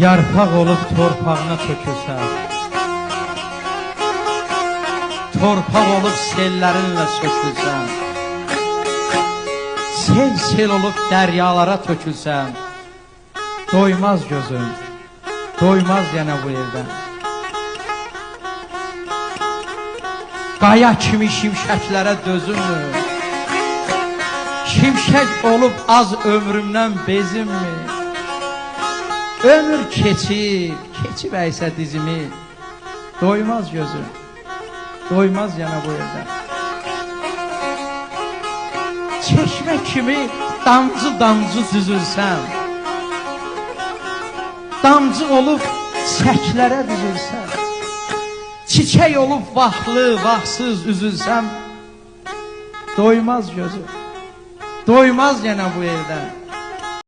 Yarpaq olub torpağına tökülsən, torpaq olub sellərinlə sökülsən, sel olub dəryalara tökülsən, doymaz gözüm, doymaz yenə bu evdən. Qaya kimi şimşəklərə dözünmür, şimşək olub az ömrümdən bezimmi? Ömür keçib əysə dizimi, doymaz gözüm, doymaz yana bu evdən. Çeşmə kimi damcı düzülsəm, damcı olub çəklərə düzülsəm, çiçək olub vaxtlı, vaxtsız üzülsəm, doymaz gözüm, doymaz yana bu evdən.